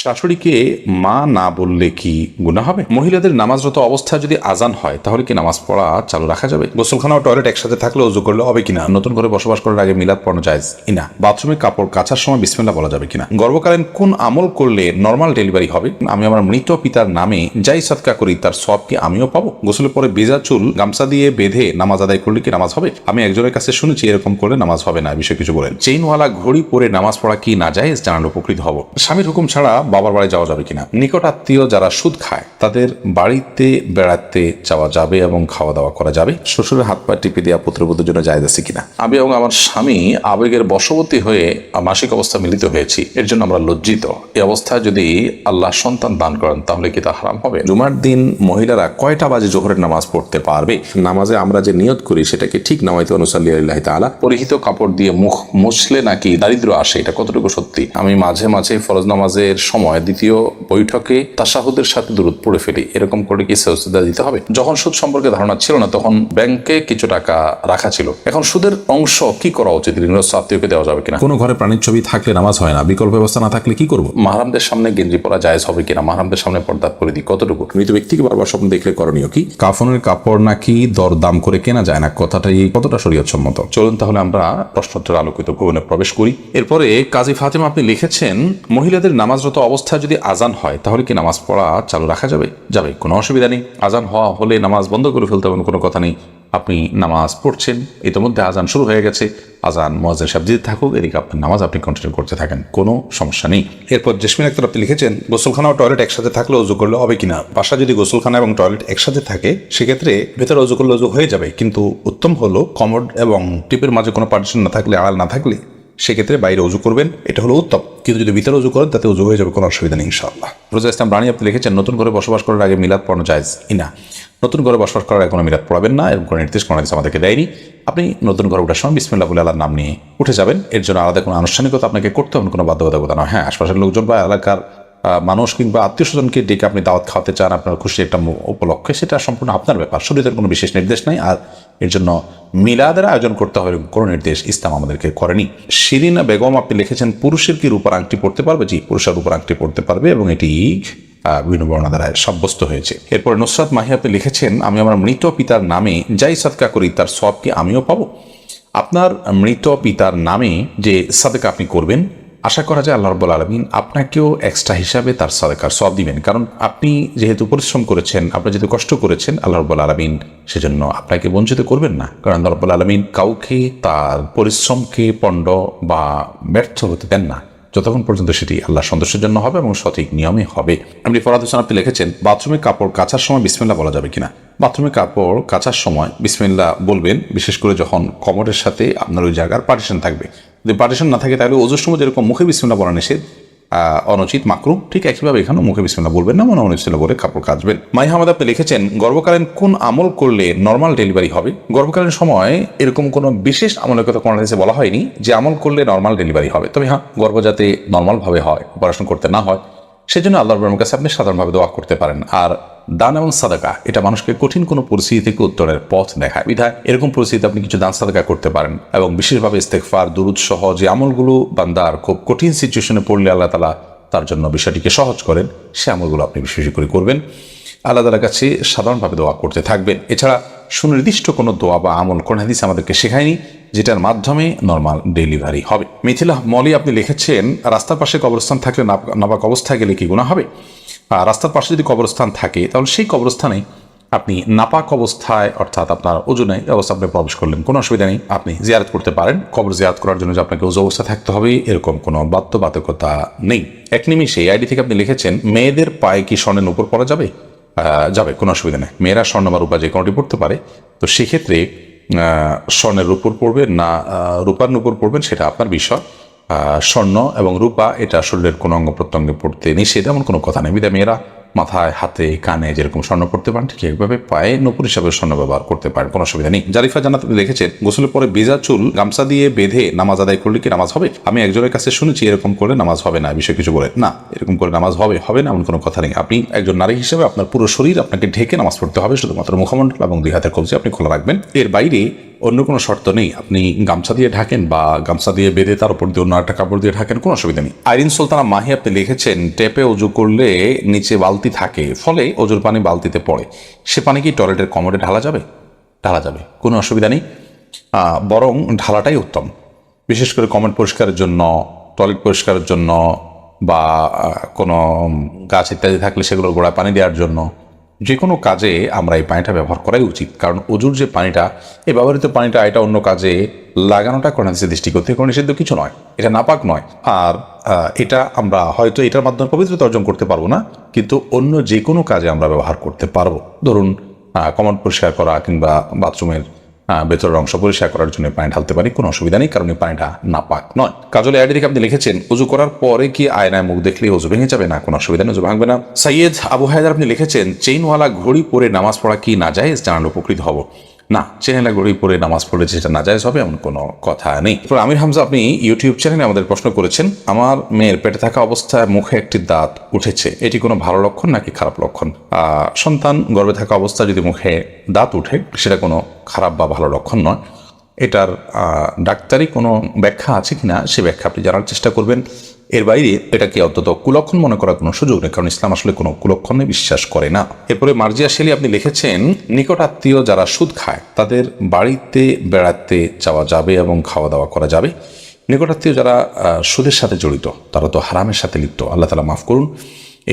শাশুড়িকে মা না বললে কি গুনাহ হবে? মহিলাদের নামাজরত অবস্থায় যদি আজান হয় তাহলে কি নামাজ পড়া চালু রাখা যাবে? গোসলখানা ও টয়লেট একসাথে থাকলে ওযু করলে হবে কিনা? নতুন করে বসবাস করার আগে মিলাদ পড়ানো জায়েজ কিনা? বাথরুমে কাপড় কাচার সময় বিসমিল্লাহ বলা যাবে কিনা? গর্ভকালীন কোন আমল করলে নরমাল ডেলিভারি হবে? আমি আমার মৃত পিতার নামে যাই সদকা করি তার সওয়াব কি আমিও পাবো? গোসলের পরে ভেজা চুল গামছা দিয়ে বেঁধে নামাজ আদায় করলে কি নামাজ হবে? আমি একজনের কাছে শুনেছি এরকম করলে নামাজ হবে না, বিষয়ে কিছু বলেন। চেইনওয়ালা ঘড়ি পরে নামাজ পড়া কি নাজায়েজ? জানালে উপকৃত হব। স্বামীর হুকুম ছাড়া বাবার বাড়ি যাওয়া যাবে কিনা? নিকট আত্মীয় যারা সুদ খায় তাদের বাড়িতে বেড়াতে যাওয়া যাবে এবং খাওয়া দাওয়া করা যাবে। শ্বশুরের হাত পা টিপে দেওয়া পুত্রবধূর জন্য জায়েজ আছে কিনা? আমি এবং আমার স্বামী আবেগের বশবর্তী হয়ে মাসিক অবস্থা মিলিত হয়েছি, এর জন্য আমরা লজ্জিত। এই অবস্থায় যদি আল্লাহ সন্তান দান করেন তাহলে কি তা হারাম হবে? জুমার দিন মহিলারা কয়টা বাজে জোহরের নামাজ পড়তে পারবে? নামাজে আমরা যে নিয়ত করি সেটাকে ঠিক নামাইতে অনুসাল্লি আল্লাহ তাআলা পরিহিত কাপড় দিয়ে মুখ মুছলে নাকি দারিদ্র আসে, এটা কতটুকু সত্যি? আমি মাঝে মাঝে ফরজ নামাজের সময় দ্বিতীয় বৈঠকে তাশাহুদের সাথে দুরূদ পড়ে ফেলি, এরকম করে কি সেজদা দিতে হবে? যখন সুদ সম্পর্কে ধারণা ছিল না তখন ব্যাংকে কিছু টাকা রাখা ছিল, এখন সুদের অংশ কি করা উচিত? ঋণগ্রস্ত আত্মীয়কে দেওয়া যাবে কিনা? কোনো ঘরে প্রাণীর ছবি থাকলে নামাজ হয় না, বিকল্প ব্যবস্থা না থাকলে কি করবো? মাহরামদের সামনে গেঞ্জি পরা জায়েজ হবে কিনা? মাহরামদের সামনে পর্দার পরিধি কতটুকু? মৃত ব্যক্তিকে বারবার স্বপ্ন দেখলে করণীয় কি? কাফনের কাপড় নাকি দরদাম করে কেনা যায় না, কথাটাই কতটা শরীয়ত সম্মত? চলুন তাহলে আমরা প্রশ্নোত্তর আলোকিত ভবনে প্রবেশ করি। এরপরে কাজী ফাতেমা আপনি লিখেছেন, মহিলাদের নামাজরত অবস্থায় যদি আজান হয় তাহলে কি নামাজ পড়া চালু রাখা যাবে? যাবে, কোনো অসুবিধা নেই। আজান হওয়া হলে নামাজ বন্ধ করে ফেলতে হবে, কোনো কথা নেই। আপনি নামাজ পড়ছেন, ইতিমধ্যে আজান শুরু হয়ে গেছে, আজান মুয়াজ্জিন সাহেব দিতে থাকুক, এদিকে আপনার নামাজ আপনি কন্টিনিউ করতে থাকেন, কোনো সমস্যা নেই। এরপর জেসমিন আক্তার আপনি লিখেছেন, গোসলখানা ও টয়লেট একসাথে থাকলে ওযু করলে হবে কিনা? বাসা যদি গোসলখানা এবং টয়লেট একসাথে থাকে সেক্ষেত্রে ভেতরে ওযু করলে ওযু হয়ে যাবে, কিন্তু উত্তম হলো কমোড এবং টিপের মাঝে কোনো পার্টিশন না থাকলে, আড়াল না থাকলে সেক্ষেত্রে বাইরে ওযু করবেন, এটা হলো উত্তম। কিন্তু যদি ভিতরে ওযু করেন তাতে ওযু হয়ে যাবে, কোনো অসুবিধা নেই ইনশাআল্লাহ। রোজা ইসলাম রানী আপনি লিখেছেন, নতুন করে বসবাস করার আগে মিলাদ পড়ানো জায়েজ কিনা? নতুন ঘরে বসবাস করার আগে কোনো মিলাদ পড়াবেন না, এবং কোনো নির্দেশ কোনো হাদিস আমাদেরকে দেয়নি। আপনি নতুন ঘরে ওঠার সময় বিসমিল্লাহ বলে আল্লাহর নাম নিয়ে উঠে যাবেন, এর জন্য আলাদা কোনো আনুষ্ঠানিকতা আপনাকে করতে হবে, কোনো বাধ্যবাধকতা নয়। হ্যাঁ, আশপাশের লোকজন বা এলাকার মানুষ কিংবা আত্মীয় স্বজনকে ডেকে আপনি দাওয়াত খাওয়াতে চান আপনার খুশি একটা উপলক্ষে, সেটা সম্পূর্ণ আপনার ব্যাপার, শরীয়তের কোনো বিশেষ নির্দেশ নাই। আর এর জন্য মিলাদের আয়োজন করতে হবে কোনো নির্দেশ ইসলাম আমাদেরকে করেনি। শিরিনা বেগম আপনি লিখেছেন, পুরুষের কি রূপার আংটি পড়তে পারবে? জি, পুরুষের রূপার আংটি পড়তে পারবে এবং এটি বিভিন্ন বর্ণনা দ্বারা সাব্যস্ত হয়েছে। এরপর নুসরাত মাহি আপনি লিখেছেন, আমি আমার মৃত পিতার নামে যাই সাদকা করি তার সওয়াব কি আমিও পাবো? আপনার মৃত পিতার নামে যে সাদকা আপনি করবেন, আশা করা যায় আল্লাহ রাব্বুল আলামিন আপনাকেও এক্সট্রা হিসাবে তার সাদকার সওয়াব দিবেন, কারণ আপনি যেহেতু পরিশ্রম করেছেন, আপনি যেহেতু কষ্ট করেছেন, আল্লাহ রাব্বুল আলামিন সেজন্য আপনাকে বঞ্চিত করবেন না, কারণ আল্লাহ রাব্বুল আলামিন কাউকে তার পরিশ্রমকে পণ্ড বা ব্যর্থ হতে দেন না যতক্ষণ পর্যন্ত সেটি আল্লাহ সন্তোষের জন্য হবে এবং সঠিক নিয়মে হবে। আপনি ফরাদ হোসেন আপনি লিখেছেন, বাথরুমে কাপড় কাচার সময় বিসমিল্লাহ বলা যাবে কিনা? বাথরুমে কাপড় কাচার সময় বিসমিল্লাহ বলবেন, বিশেষ করে যখন কমোডের সাথে আপনার ওই জায়গার পার্টিশন থাকবে। যদি পার্টিশন না থাকে তাহলে ওযুর সময় যেরকম মুখে বিসমিল্লাহ বলা নিষেধ, অনুচিত, মাকরুহ, ঠিক একইভাবে এখানেও মুখে বিসমিল্লাহ বলবেন না, মনে অনুচিত করে কাপড় কাচবেন। মাই হামাদ আপনি লিখেছেন, গর্ভকালীন কোন আমল করলে নর্মাল ডেলিভারি হবে? গর্ভকালীন সময় এরকম কোনো বিশেষ আমলের কথা কোনো হাদিসে বলা হয়নি যে আমল করলে নর্মাল ডেলিভারি হবে। তবে হ্যাঁ, গর্ভ যাতে নর্মালভাবে হয়, অপারেশন করতে না হয়, সেজন্য আল্লাহর রহমতের কাছে আপনি সাধারণভাবে দোয়া করতে পারেন। আর দান এবং সাদাকা এটা মানুষকে কঠিন কোনো পরিস্থিতি থেকে উত্তরের পথ দেখায়, বিধায় এরকম পরিস্থিতিতে আপনি কিছু দান সাদাকা করতে পারেন, এবং বিশেষভাবে ইস্তেগফার, দুরূদ সহ যে আমলগুলো বান্দার খুব কঠিন সিচুয়েশনে পড়লে আল্লাহ তাআলা তার জন্য বিষয়টিকে সহজ করেন, সে আমলগুলো আপনি বেশি বেশি করে করবেন, আল্লাহ তাআলার কাছে সাধারণভাবে দোয়া করতে থাকবেন। এছাড়া সুনির্দিষ্ট কোনো দোয়া বা আমল কোন হাদিস আমাদেরকে শেখায়নি যেটার মাধ্যমে নর্মাল ডেলিভারি হবে। মিথিলা মলি আপনি লিখেছেন, রাস্তার পাশে কবরস্থান থাকলে নাপাক অবস্থায় গেলে কি গুনাহ হবে? রাস্তার পাশে যদি কবরস্থান থাকে তাহলে সেই কবরস্থানে আপনি নাপাক অবস্থায়, অর্থাৎ আপনার ওযু নেই অবস্থা আপনি প্রবেশ করলেন, কোনো অসুবিধা নেই, আপনি জিয়ারত করতে পারেন। কবর জিয়ারত করার জন্য যে আপনাকে ওযু অবস্থা থাকতে হবে এরকম কোনো বাধ্যবাধকতা নেই। এক নিমিষে এই আইডি থেকে আপনি লিখেছেন, মেয়েদের পায়ে কি স্বর্ণের উপর পরা যাবে? যাবে, কোনো অসুবিধা নেই। মেয়েরা স্বর্ণ বা রূপা যে কোনোটি পড়তে পারে, তো সেক্ষেত্রে স্বর্ণের উপর পড়বেন না রূপার উপর পড়বেন সেটা আপনার বিষয়। স্বর্ণ এবং রূপা এটা শরীরের কোনো অঙ্গ প্রত্যঙ্গে পড়তে নিষেধ, এমন কোনো কথা নেই। বিধায় মেয়েরা মাথায়, হাতে, কানে যেরকম স্বর্ণ পড়তে পারেন, ঠিক এইভাবে পায়ে নূপুর হিসাবে স্বর্ণ ব্যবহার করতে পারেন, কোনো অসুবিধা নেই। জারিফা জান্নাত আপনি দেখেছেন, গোসলের পরে ভেজা চুল গামছা দিয়ে বেঁধে নামাজ আদায় করলে কি নামাজ হবে? আমি একজনের কাছে শুনেছি এরকম করলে নামাজ হবে না, বিষয়ে কিছু বলেন। না, এরকম করে নামাজ হবে না এমন কোনো কথা নেই। আপনি একজন নারী হিসেবে আপনার পুরো শরীর আপনাকে ঢেকে নামাজ পড়তে হবে, শুধুমাত্র মুখমণ্ডল এবং দুই হাতের কবজি আপনি খোলা রাখবেন। এর বাইরে অন্য কোনো শর্ত নেই, আপনি গামছা দিয়ে ঢাকেন বা গামছা দিয়ে বেঁধে তার উপর দিয়ে অন্য একটা কাপড় দিয়ে ঢাকেন, কোনো অসুবিধা নেই। আইরিন সুলতানা মাহি আপনি লিখেছেন টেপে অজু করলে নিচে বালতি থাকে, ফলে অজুর পানি বালতিতে পড়ে, সে পানি কি টয়লেটের কমোডে ঢালা যাবে? ঢালা যাবে, কোনো অসুবিধা নেই, বরং ঢালাটাই উত্তম। বিশেষ করে কমোড পরিষ্কারের জন্য, টয়লেট পরিষ্কারের জন্য, বা কোনো গাছ ইত্যাদি থাকলে সেগুলোর গোড়ায় পানি দেওয়ার জন্য, যে কোনো কাজে আমরা এই পানিটা ব্যবহার করাই উচিত। কারণ অজুর যে পানিটা, এই ব্যবহৃত পানিটা এটা অন্য কাজে লাগানোটা কোরআন হাদিসের দৃষ্টিকোণ থেকে কোনো নিষিদ্ধ কিছু নয়, এটা নাপাক নয়। আর এটা আমরা হয়তো এটার মাধ্যমে পবিত্রতা অর্জন করতে পারবো না, কিন্তু অন্য যে কোনো কাজে আমরা ব্যবহার করতে পারবো। ধরুন কমোড পরিষ্কার করা কিংবা বাথরুমের ভেতরের অংশ পরিষ্কার করার জন্য পানি ঢালতে পারি, কোনো অসুবিধা নেই, কারণ এই পানিটা নাপাক নয়। কাজল আইডি থেকে আপনি লিখেছেন উজু করার পরে কি আয়নায় মুখ দেখলে উজু ভেঙে যাবে? না, কোনো অসুবিধা নেই, উজু ভাঙবে না। সৈয়দ আবু হায়দার আপনি লিখেছেন চেইনওয়ালা ঘড়ি পরে নামাজ পড়া কি নাজায়েজ? জানালে উপকৃত হব। না, চেইনওয়ালা ঘড়ি পরে নামাজ পড়লে যেটা নাজায়েজ হবে এমন কোনো কথা নেই। আমির হামজা আপনি ইউটিউব চ্যানেলে আমাদের প্রশ্ন করেছেন, আমার মেয়ের পেটে থাকা অবস্থায় মুখে একটি দাঁত উঠেছে, এটি কোনো ভালো লক্ষণ নাকি খারাপ লক্ষণ? সন্তান গর্ভে থাকা অবস্থায় যদি মুখে দাঁত উঠে সেটা কোনো খারাপ বা ভালো লক্ষণ নয়। এটার ডাক্তারি কোনো ব্যাখ্যা আছে কিনা সে ব্যাখ্যা আপনি জানার চেষ্টা করবেন। এর বাইরে এটাকে অন্তত কুলক্ষণ মনে করার কোনো সুযোগ নেই, কারণ ইসলাম আসলে কোনো কুলক্ষণে বিশ্বাস করে না। এরপরে মার্জিয়া শেলি আপনি লিখেছেন নিকট আত্মীয় যারা সুদ খায় তাদের বাড়িতে বেড়াতে যাওয়া যাবে এবং খাওয়া দাওয়া করা যাবে। নিকটাত্মীয় যারা সুদের সাথে জড়িত তারা তো হারামের সাথে লিপ্ত, আল্লাহ তাআলা মাফ করুন।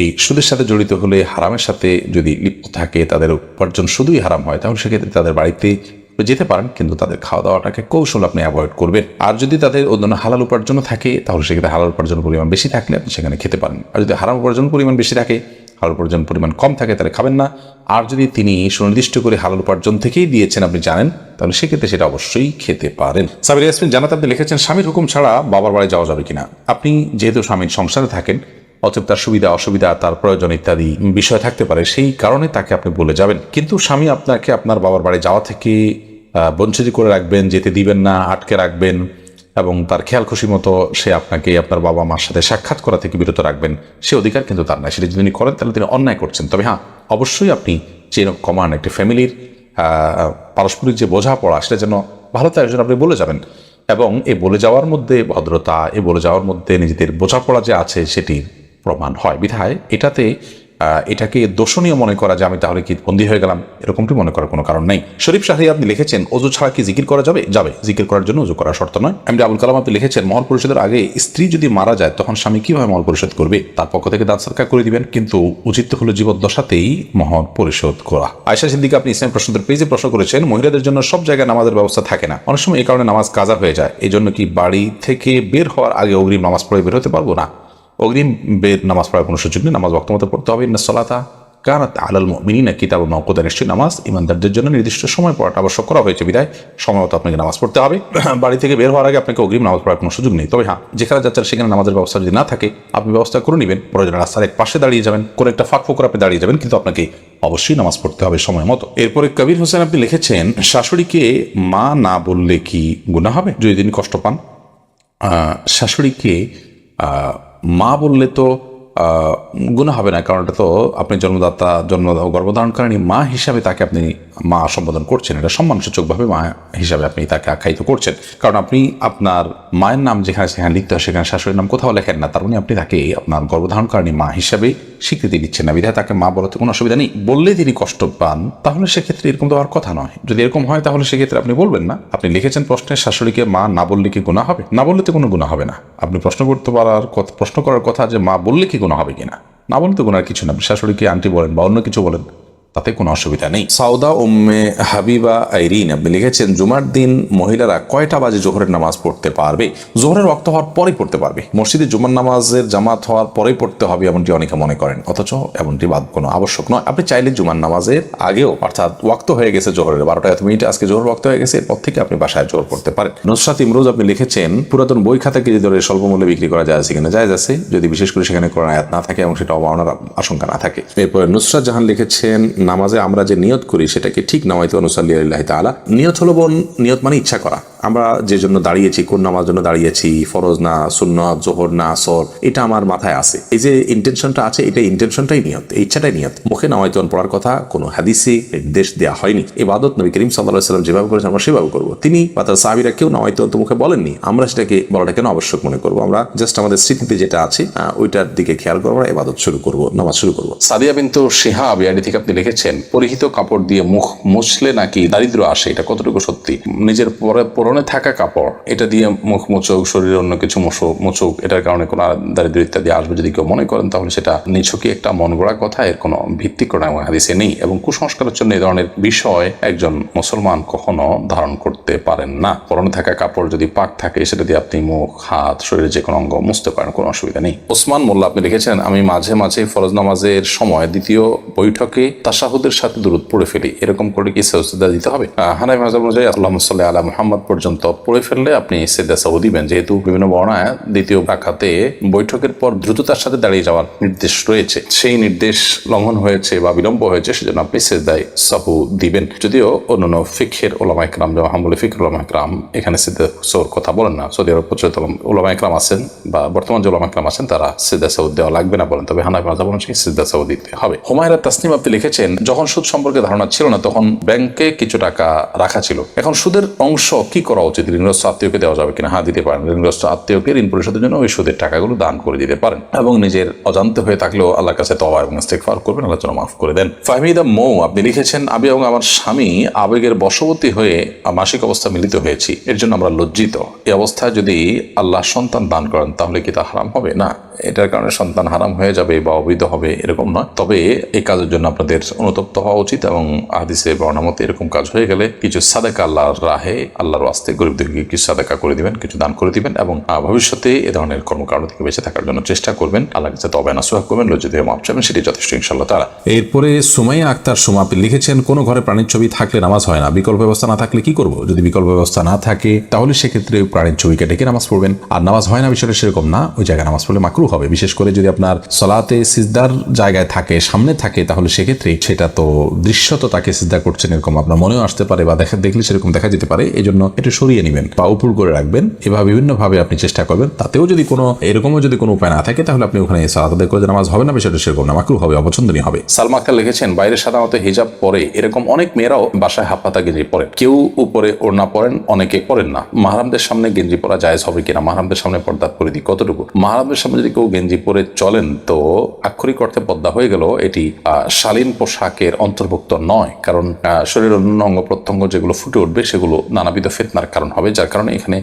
এই সুদের সাথে জড়িত হলে, হারামের সাথে যদি লিপ্ত থাকে, তাদের উপার্জন শুধুই হারাম হয়, তাহলে সেক্ষেত্রে তাদের বাড়িতে যেতে পারেন, কিন্তু তাদের খাওয়া দাওয়াটাকে কৌশল আপনি অ্যাভয়েড করবেন। আর যদি তাদের অন্য হালাল উপার্জন থাকে তাহলে সেক্ষেত্রে হালাল উপার্জনের পরিমাণ বেশি থাকলে আপনি সেখানে খেতে পারেন। আর যদি হারাম উপার্জন পরিমাণ বেশি থাকে, হালাল উপার্জন পরিমাণ কম থাকে, তাহলে খাবেন না। আর যদি তিনি সুনির্দিষ্ট করে হালাল উপার্জন থেকেই দিয়েছেন আপনি জানেন, তাহলে সেক্ষেত্রে সেটা অবশ্যই খেতে পারেন। সাবির ইয়াসমিন জানাত আপনি লিখেছেন স্বামীর হুকুম ছাড়া বাবার বাড়ি যাওয়া যাবে কিনা? আপনি যেহেতু স্বামীর সংসারে থাকেন, অতএব তার সুবিধা অসুবিধা, তার প্রয়োজন ইত্যাদি বিষয় থাকতে পারে, সেই কারণে তাকে আপনি বলে যাবেন। কিন্তু স্বামী আপনাকে আপনার বাবার বাড়ি যাওয়া থেকে বঞ্চিত করে রাখবেন, যেতে দিবেন না, আটকে রাখবেন এবং তার খেয়াল খুশি মতো সে আপনাকে আপনার বাবা মার সাথে সাক্ষাৎ করা থেকে বিরত রাখবেন, সে অধিকার কিন্তু তার নাই। সেটা যদি তিনি করেন তাহলে তিনি অন্যায় করছেন। তবে হ্যাঁ, অবশ্যই আপনি চেইন অফ কমান্ড, একটি ফ্যামিলির পারস্পরিক যে বোঝাপড়া, সেটা যেন ভালো তার জন্য আপনি বলে যাবেন। এবং এই বলে যাওয়ার মধ্যে ভদ্রতা, এই বলে যাওয়ার মধ্যে নিজেদের বোঝাপড়া যে আছে সেটির প্রমাণ হয়। বিধায় এটাকে দোষণীয় মনে করা যে আমি তাহলে কি বন্দী হয়ে গেলাম, এরকমটি মনে করার কোনো কারণ নেই। শরীফ শাহরি আপনি লিখেছেন অজু ছাড়া কি জিকির করা যাবে? যাবে, জিকির করার জন্য অজু করা শর্ত নয়। এমডি আবুল কালাম আপনি লিখেছেন মহর পরিশোধের আগে স্ত্রী যদি মারা যায় তখন স্বামী কিভাবে মহর পরিশোধ করবে? তার পক্ষ থেকে দান সরকার করে দিবেন, কিন্তু উচিত হলো জীবদ্দশাতেই মহর পরিশোধ করা। আয়েশা সিদ্দিকা আপনি ইসলাম প্রশ্নদের পেজে প্রশ্ন করেছেন মহিলাদের জন্য সব জায়গায় নামাজের ব্যবস্থা থাকে না, অনেক সময় এই কারণে নামাজ কাজা হয়ে যায়, এই জন্য কি বাড়ি থেকে বের হওয়ার আগে অগ্রিম নামাজ পড়ে বের হতে পারবো? না, অগ্রিম বের নামাজ পড়ার কোনো সুযোগ নেই। নামাজ ওয়াক্ত মতো পড়তে হবে। ইন্না সলাতা কানাত আলাল মুমিনিনা কিতাবাম মাওকুতা, নিশ্চয়ই নামাজ ইমানদারদের জন্য নির্দিষ্ট সময় পড়াটা আবশ্যক করা হয়েছে, বিধায় সময় মতো আপনাকে নামাজ পড়তে হবে। বাড়ি থেকে বের হওয়ার আগে আপনাকে অগ্রিম নামাজ পড়ার কোনো সুযোগ নেই। তবে হ্যাঁ, যেখানে যাচ্ছেন সেখানে নামাজের ব্যবস্থা যদি না থাকে আপনি ব্যবস্থা করে নেবেন, প্রয়োজনে রাস্তার এক পাশে দাঁড়িয়ে যাবেন, কোনো একটা ফাঁক ফোকর আপনি দাঁড়িয়ে যাবেন, কিন্তু আপনাকে অবশ্যই নামাজ পড়তে হবে সময় মতো। এরপরে কবির হোসেন আপনি লিখেছেন শাশুড়িকে মা না বললে কি গুনাহ হবে যদি তিনি কষ্ট পান? শাশুড়িকে মা বললে তো গুনাহ হবে না, কারণ এটা তো আপনি গর্ভধারণকারী মা হিসাবে তাকে আপনি মা সম্বোধন করছেন, এটা সম্মানসূচকভাবে মা হিসাবে আপনি তাকে আখ্যায়িত করছেন। কারণ আপনি আপনার মায়ের নাম যেখানে সেখানে লিখতে হয় সেখানে শাশুড়ির নাম কোথাও লেখেন না, তার মানে আপনি তাকে আপনার গর্ভধারণকারী মা হিসাবে স্বীকৃতি দিচ্ছেন না, বিধায় তাকে মা বলাতে কোনো অসুবিধা নেই। বললে তিনি কষ্ট পান তাহলে সেক্ষেত্রে এরকম তো আর কথা নয়। যদি এরকম হয় তাহলে সেক্ষেত্রে আপনি বলবেন না। আপনি লিখেছেন প্রশ্নে শাশুড়িকে মা না বললে কি গুনাহ হবে? না বললে তো কোনো গুনাহ হবে না। আপনি প্রশ্ন করার কথা যে মা বললে কি গুনাহ হবে কিনা, না বললে তো গুনার কিছু না। শাশুড়িকে আন্টি বলেন বা অন্য কিছু বলেন, তাতে কোনো অসুবিধা নেই। সাউদা উম্মে হাবিবা আইরিন আপনি লিখেছেন জুমার দিন মহিলারা কয়টা বাজে জোহরের নামাজ পড়তে পারবে? জোহরের ওয়াক্ত হওয়ার পরেই পড়তে পারবে। মসজিদে জুমার নামাজের জামাত হওয়ার পরেই পড়তে হবে এমনটি অনেকে মনে করেন, অথচ এমনটি কোনো আবশ্যক নয়। আপনি চাইলে জুমার নামাজের আগেও, অর্থাৎ ওয়াক্ত হয়ে গেছে জোহরের 12টা 1 মিনিটে, আজকে জোহর ওয়াক্ত হয়ে গেছে, এরপর থেকে আপনি বাসায় জোহর পড়তে পারেন। নুসরাত ইমরোজ আপনি লিখেছেন পুরাতন বই খাতা কেজি ধরে স্বল্প মূল্যে বিক্রি করা যায় কিনা? জায়েজ আছে, যদি বিশেষ করে সেখানে কোরআন আয়াত না থাকে এবং সেটা অবমাননার আশঙ্কা না থাকে। এরপরে নুসরাত জাহান লিখেছেন নামাজে আমরা যে নিয়ত করি সেটাকে ঠিক নামাইতে অনুসাল্লি আল্লাহ তাআলা। নিয়ত হলো নিয়ত মানে ইচ্ছা করা। আমরা যে জন্য দাঁড়িয়েছি, কোন নামার জন্য দাঁড়িয়েছি, ফরজ না সুন্নাত, যোহর না আসর, এটা আমার মাথায় আছে। এই যে ইন্টেনশনটা আছে, এটা ইন্টেনশনটাই নিয়ত, এই ইচ্ছাটাই নিয়ত। মুখে নামায়তন পড়ার কথা কোনো হাদিসে নির্দেশ দেওয়া হয়নি। ইবাদত নবী করিম সাল্লাল্লাহু আলাইহি ওয়াসাল্লাম যেভাবে করেছেন আমরা সেভাবে করবো। তিনি বা তার সাহাবীরা কেউ নামায়তন তো মুখে বলেননি, আমরা সেটাকে বলাটা কেন আবশ্যক মনে করবো? আমরা জাস্ট আমাদের স্মৃতিতে যেটা আছে ওইটার দিকে খেয়াল করবো, ইবাদত শুরু করবো, নামাজ শুরু করবো। সাদিয়া বিনতু শিহাব ইয়াডি থেকে আপনি লিখেছেন, পরিহিত কাপড় দিয়ে মুখ মুছলে নাকি দারিদ্র আসে, এটা কতটুকু সত্যি? নিজের পরনে থাকা কাপড় এটা দিয়ে মুখ মুছুক, শরীরে অন্য কিছু মুছুক, এটার কারণে কোনো দারিদ্র ইত্যাদি আসবে যদি কেউ মনে করেন, তাহলে সেটা নিছকই একটা মন গড়া কথা, এর কোনো ভিত্তি করে হাদিসে নেই। এবং কুসংস্কারের জন্য এই ধরনের বিষয় একজন মুসলমান কখনো ধারণ করতে পারেন না। পরনে থাকা কাপড় যদি পাক থাকে, সেটা দিয়ে আপনি মুখ, হাত, শরীরের যে কোনো অঙ্গ মুছতে পারেন, কোনো অসুবিধা নেই। ওসমান মোল্লা আপনি লিখেছেন, আমি মাঝে মাঝে ফরজ নামাজের সময় দ্বিতীয় বৈঠকে তাশাহুদের সাথে দুরূদ পড়ে ফেলি, এরকম করে কি সাজদা দিতে হবে? হানাফি মাযহাব অনুযায়ী আল্লাহুম্মা সাল্লি আলা মুহাম্মদ পর্যন্ত পড়ে ফেললে আপনি সিজদা সাহু দিবেন, যেহেতু বিভিন্ন বর্ণায় দ্বিতীয় রাকাতে বৈঠকের পর দ্রুততার সাথে দাঁড়িয়ে যাওয়ার নির্দেশ রয়েছে। সেই নির্দেশ লঙ্ঘন হয়েছে বা বিলম্ব হয়েছে, সেজন্য আপনি সিজদায়ে সাহু দিবেন। যদিও অন্যান্য ফিকহের উলামা ইকরাম, যেমন হাম্বলি ফিকহের উলামা ইকরাম এখানে সিজদা সাহুর কথা বলেন না। সৌদি আরব প্রচলিত উলামা ইকরাম আছেন বা বর্তমান যে উলামা ইকরাম আছেন, তারা সিজদা সাহু দেওয়া লাগবে না বলেন, তবে হানাফি মাযহাব অনুযায়ী সিজদা সাহু দিতে হবে। হুমায়রা তাসনিম আপনি লিখেছেন, যখন সুদ সম্পর্কে ধারণা ছিল না, তখন ব্যাংকে কিছু টাকা রাখা ছিল। এখন সুদের অংশ কি করা উচিত? ঋণগ্রস্ত আত্মীয়কে দেওয়া যাবে কিনা? হ্যাঁ, দিতে পারেন। ঋণগ্রস্ত আত্মীয়কে ঋণ পরিশোধের জন্য ওই সুদের টাকাগুলো দান করে দিতে পারেন, এবং নিজের অজান্তে হয়ে থাকলেও আল্লাহর কাছে তওবা এবং ইস্তেগফার করবেন, আল্লাহ যেন মাফ করে দেন। ফাহমিদা মৌ আপনি লিখেছেন, আমি এবং আমার স্বামী আবেগের বশবর্তী হয়ে মাসিক অবস্থা মিলিত হয়েছি, এর জন্য আমরা লজ্জিত। এই অবস্থায় যদি আল্লাহ সন্তান দান করেন, তাহলে কি তা হারাম হবে? না, এটার কারণে সন্তান হারাম হয়ে যাবে বা অবৈধ হবে এরকম নয়। তবে এই কাজের জন্য আপনাদের অনুতপ্ত হওয়া উচিত, এবং হাদিসে বর্ণনা মতে এরকম কাজ হয়ে গেলে কিছু সাদাকা আল্লাহর রাহে, আল্লাহর ওয়াস্তে গরিবদেরকে কিছু সাদাকা করে দিবেন, কিছু দান করে দিবেন, এবং ভবিষ্যতে এ ধরনের কর্মকাণ্ড থেকে বেঁচে থাকার জন্য চেষ্টা করবেন। আল্লাহর কাছে তওবা নাসুহা করবেন, লজ্জিত হয়ে মাফ চাইবেন, সেটি যথেষ্ট ইনশাআল্লাহ তাআলা। এরপরে সুমাইয়া আক্তার সুমা আপনি লিখেছেন, কোনো ঘরে প্রাণীর ছবি থাকলে নামাজ হয় না, বিকল্প ব্যবস্থা না থাকলে কি করব? যদি বিকল্প ব্যবস্থা না থাকে, তাহলে সেক্ষেত্রে প্রাণীর ছবিকে ডেকে নামাজ পড়বেন। আর নামাজ হয় না বিষয়টা সেরকম না, ওই জায়গায় নামাজ পড়লে মাকরুহ হবে। বিশেষ করে যদি আপনার সলাতে সিজদার জায়গায় থাকে, সামনে থাকে, তাহলে সেক্ষেত্রে সেটা তো দৃশ্যত তাকে সিজদা করছেন এরকম আপনার মনেও আসতে পারে, বা দেখলে সেরকম দেখা যেতে পারে। এই জন্য এটা সরিয়ে নেবেন বা উপর করে রাখবেন। এভাবে বিভিন্ন ভাবে আপনি চেষ্টা করবেন। তাতেও যদি কোনো এরকমও যদি কোনো উপায় না থাকে, তাহলে আপনি ওখানে সালাত আদায় করে নামাজ হবে না, বিষয়টা সেরকম না, মাকরুহ হবে, অপছন্দনীয় হবে। সালমা আক্তার লিখেছেন, বাইরে সাধারণত হিজাব পরে, এরকম অনেক মেয়েরাও বাসায় হাফপাতা গেঞ্জি পরেন, কেউ উপরে ওড়না পরেন, অনেকে পরেন না। মাহরামদের সামনে গেঞ্জি পরা জায়েজ হবে কিনা? মাহরামদের সামনে পর্দা করে দিই কতটুকু? মাহরামদের সামনে যদি কেউ গেঞ্জি পরে চলেন, তো আক্ষরিক অর্থে পর্দা হয়ে গেল, এটি শালীন পোশাকের অন্তর্ভুক্ত নয়। কারণ শরীরের অন্যান্য অঙ্গ প্রত্যঙ্গ যেগুলো ফুটে উঠবে, সেগুলো নানাবিধ ফিতনার কারণ হবে, যার কারণে এখানে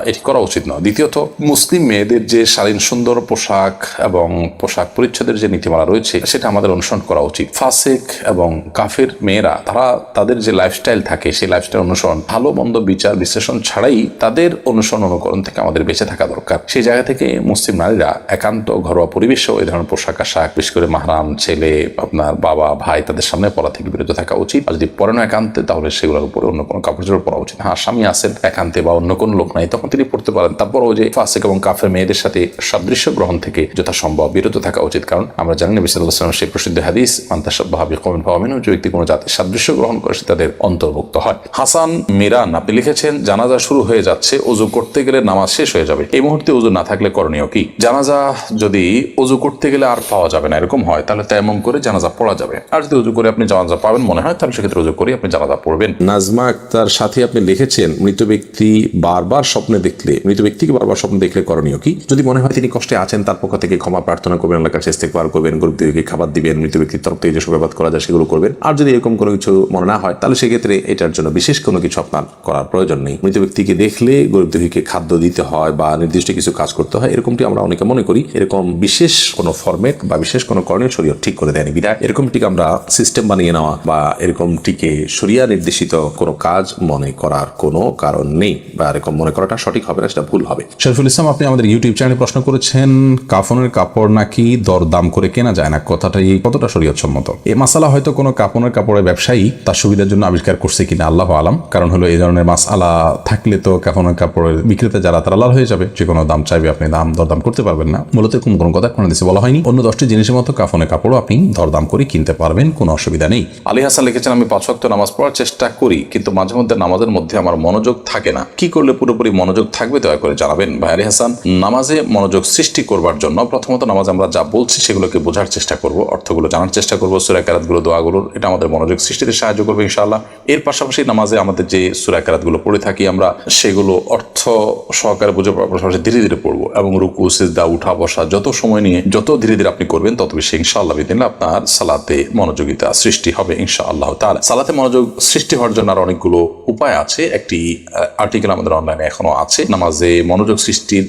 এটি করা উচিত নয়। দ্বিতীয়ত, মুসলিম মেয়েদের যে শালীন সুন্দর পোশাক এবং পোশাক পরিচ্ছদের যে নীতিমালা রয়েছে, সেটা আমাদের অনুসরণ করা উচিত। ফাসিক এবং কাফের মেয়েরা, তারা তাদের যে লাইফস্টাইল থাকে, সেই লাইফস্টাইল অনুসরণ, ভালো মন্দ বিচার বিশ্লেষণ ছাড়াই তাদের অনুসরণ অনুকরণ থেকে আমাদের বেঁচে থাকা দরকার। সেই জায়গা থেকে মুসলিম নারীরা একান্ত ঘরোয়া পরিবেশেও এই ধরনের পোশাক আশাক, বিশেষ করে মাহরাম ছেলে, আপনার বাবা, ভাই, তাদের সামনে পরা থেকে বিরত থাকা উচিত। আর যদি পরে না একান্তে, তাহলে সেগুলোর উপরে অন্য কোনো কাপড় চোপড় পরা উচিত। হ্যাঁ, স্বামী আছেন একান্তে বা অন্য কোনো লোক নাই, তখন তিনি পড়তে পারেন। তারপরও যে ফাসিক এবং কাফের মেয়েদের সাথে সাদৃশ্য গ্রহণ থেকে যথাসম্ভব বিরত থাকা উচিত। কারণ আমরা জানি নবী সাল্লাল্লাহু আলাইহি ওয়াসাল্লাম সেই প্রসিদ্ধ হাদিস, মান তাশাব্বাহা বিকওমিন ফাহুয়া মিনহুম, যে ব্যক্তি কোনো জাতির সাদৃশ্য গ্রহণ করে, সে তাদের অন্তর্ভুক্ত হয়। হাসান মিরান আপনি লিখেছেন, জানাজা শুরু হয়ে যাচ্ছে, ওযু করতে গেলে নামাজ শেষ হয়ে যাবে, এই মুহূর্তে ওযু না থাকলে করণীয় কি? জানাজা যদি ওযু করতে গেলে আর পাওয়া যাবে না এরকম হয়, তাহলে তায়াম্মুম করে জানাজা পড়া যাবে। আর যদি ওযু করে আপনি জানাজা পাবেন মনে হয়, তাহলে সেক্ষেত্রে ওযু করে আপনি জানাজা পড়বেন। নাজমা আক্তার সাথে আপনি লিখেছেন, মৃত ব্যক্তি বারবার স্বপ্নে দেখলে, মৃত ব্যক্তিকে বারবার স্বপ্নে দেখলে করণীয় কি? যদি মনে হয় তিনি কষ্টে আছেন, তার পক্ষ থেকে ক্ষমা প্রার্থনা করবেন, আল্লাহর কাছে ইস্তেগফার করবেন, গরিবদেরকে খাবার দিবেন, মৃত ব্যক্তির তরফ থেকে যেসব ইবাদত করা যায় সেগুলো করবেন। আর যদি এরকম কোনো কিছু মনে না হয়, তাহলে সেক্ষেত্রে এটার জন্য বিশেষ কোনো কিছু আপনার করার প্রয়োজন নেই। মৃত ব্যক্তিকে দেখলে গরিবদেরকে খাদ্য দিতে হয় বা নির্দিষ্ট কিছু কাজ করতে হয়, এরকমটি আমরা অনেকে মনে করি। এরকম বিশেষ কোনো ফরম্যাট বা বিশেষ কোনো করণীয় শরীয়ত ঠিক করে দেয়নি, বিধায় এরকমটিকে আমরা সিস্টেম বানিয়ে নেওয়া বা এরকমটিকে শরিয়া নির্দেশিত কোনো কাজ মনে করার কোনো কারণ নেই, বা এরকম মনে করাটা সঠিক হবে না, সেটা ভুল হবে। শরীফুল ইসলাম আপনি আমাদের ইউটিউব চ্যানেলে প্রশ্ন করেছেন, কাফনের কাপড় নাকি দরদাম করে কেনা যায় না, কথাটাই কতটা শরীয়ত সম্মত? এই মাসালা হয়তো কোনো কাফনের কাপড়ের ব্যবসায়ী তার সুবিধার জন্য আবিষ্কার করছে কিনা আল্লাহ আলাম। কারণ হলো এই ধরনের মাসালা থাকলে তো কাফনের কাপড়ের বিক্রেতা যারা, তারা লাল হয়ে যাবে, যে কোনো দাম চাইবে, আপনি দরদাম করতে পারবেন না। মূলত এরকম কোনো কথা কোরআন হাদিসে বলা হয়নি। অন্য 10টি জিনিসের মতো কাফনে কাপড়ও আপনি দরদাম করে কিনতে পারবেন, কোনো অসুবিধা নেই। আলী হাসান লিখেছেন, আমি 5 ওয়াক্ত নামাজ পড়ার চেষ্টা করি, কিন্তু মাঝে মধ্যে নামাজের মধ্যে আমার মনোযোগ থাকে না। কি করলে পুরোপুরি মনোযোগ থাকবে দয়া করে জানাবেন। ভাই আলী হাসান, নামাজে মনোযোগ সৃষ্টি করবার জন্য প্রথমত নামাজ আমরা যা বলছি সেগুলোকে বোঝার চেষ্টা করব, অর্থগুলো জানার চেষ্টা করব, সূরা কেরাতগুলো, দোয়াগুলোর, এটা আমাদের মনোযোগ সৃষ্টিতে সাহায্য করবে ইনশাআল্লাহ। এর পাশাপাশি নামাজে আমাদের যে সূরা কেরাতগুলো পড়ে থাকি আমরা, সেগুলো অর্থ সহকারে বুঝে পড়ার পাশাপাশি ধীরে ধীরে পড়বো, এবং রুকু, সিজদা, উঠা বসা যত সময় নিয়ে যত ধীরে ধীরে আপনি করবেন তত বেশি ইনশাআল্লাহ বিদিনিল্লাহ আপনার সালাতে মনোযোগিতা সৃষ্টি হবে ইনশাআল্লাহ তাআলা। সালাতে মনোযোগ সৃষ্টি হওয়ার জন্য আর অনেকগুলো উপায় আছে। একটি আর্টিকেল আমাদের অনলাইনে এখনো আছে, নামাজে মনোযোগ সৃষ্টির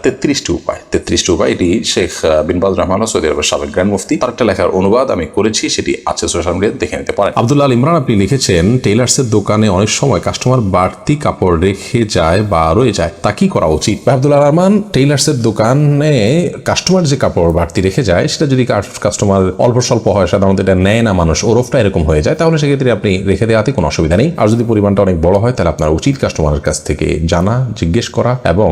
33টি উপায়। 33টি উপায়, এটি শেখ বিন বাজ রাহমাতুল্লাহ, সৌদি আরবের সাবেক গ্র্যান্ড মুফতি, তার একটা লেখার অনুবাদ আমি করেছি, সেটি আছে সোশ্যাল মিডিয়ায়, দেখে নিতে পারেন। আব্দুল্লাহ আল ইমরান আপনি লিখেছেন, টেইলার্সের দোকানে অনেক সময় কাস্টমার বাড়তি কাপড় রেখে যায় বা রয়ে যায়, তা কি করা উচিত? আব্দুল্লাহ রহমান, টেইলার্সের দোকানে কাস্টমার যে কাপড় বাড়তি রেখে যায়, সেটা যদি কাস্টমার অল্প স্বল্প হয়, সাধারণত এটা নেয় না মানুষ, ওরফটা এরকম হয়ে যায়, তাহলে সেক্ষেত্রে আপনি রেখে দেওয়াতে কোনো অসুবিধা নেই। আর যদি পরিমাণটা অনেক বড় হয়, তাহলে আপনার উচিত কাস্টমারের কাছ থেকে জানা, জিজ্ঞেস করা এবং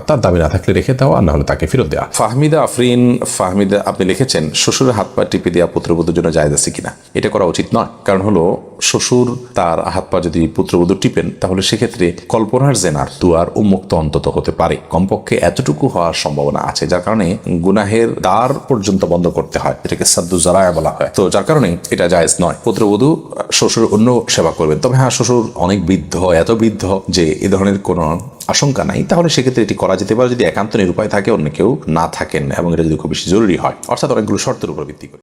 তার দাবি না থাকলে রেখে দেওয়া, আর না হলে তাকে ফেরত দেওয়া। ফাহমিদা আফরিন ফাহমিদা আপনি লিখেছেন, শ্বশুরের হাত পা টিপে দেওয়া পুত্রবধূর জন্য জায়েজ আছে কিনা? এটা করা উচিত নয়। কারণ হলো, শ্বশুর তার হাত পা যদি পুত্রবধূ টিপেন, তাহলে সেক্ষেত্রে কল্পনার জেনার দুয়ার উন্মুক্ত অন্তত হতে পারে, কমপক্ষে এতটুকু হওয়ার সম্ভাবনা আছে, যার কারণে গুনাহের দ্বার পর্যন্ত বন্ধ করতে হয়, এটাকে সাদ্দু জারায়া বলা হয়। তো যার কারণে এটা জায়েজ নয়। পুত্রবধূ শ্বশুর অন্য সেবা করবেন, তবে হ্যাঁ, শ্বশুর অনেক বৃদ্ধ, এত বৃদ্ধ যে এ ধরনের কোনো আশঙ্কা নাই, তাহলে সেক্ষেত্রে এটি করা যেতে পারে, যদি একান্ত নিরুপায় থাকে, অন্য কেউ না থাকেন এবং এটা যদি খুব বেশি জরুরি হয়, অর্থাৎ অনেকগুলো শর্তের উপর ভিত্তি করে।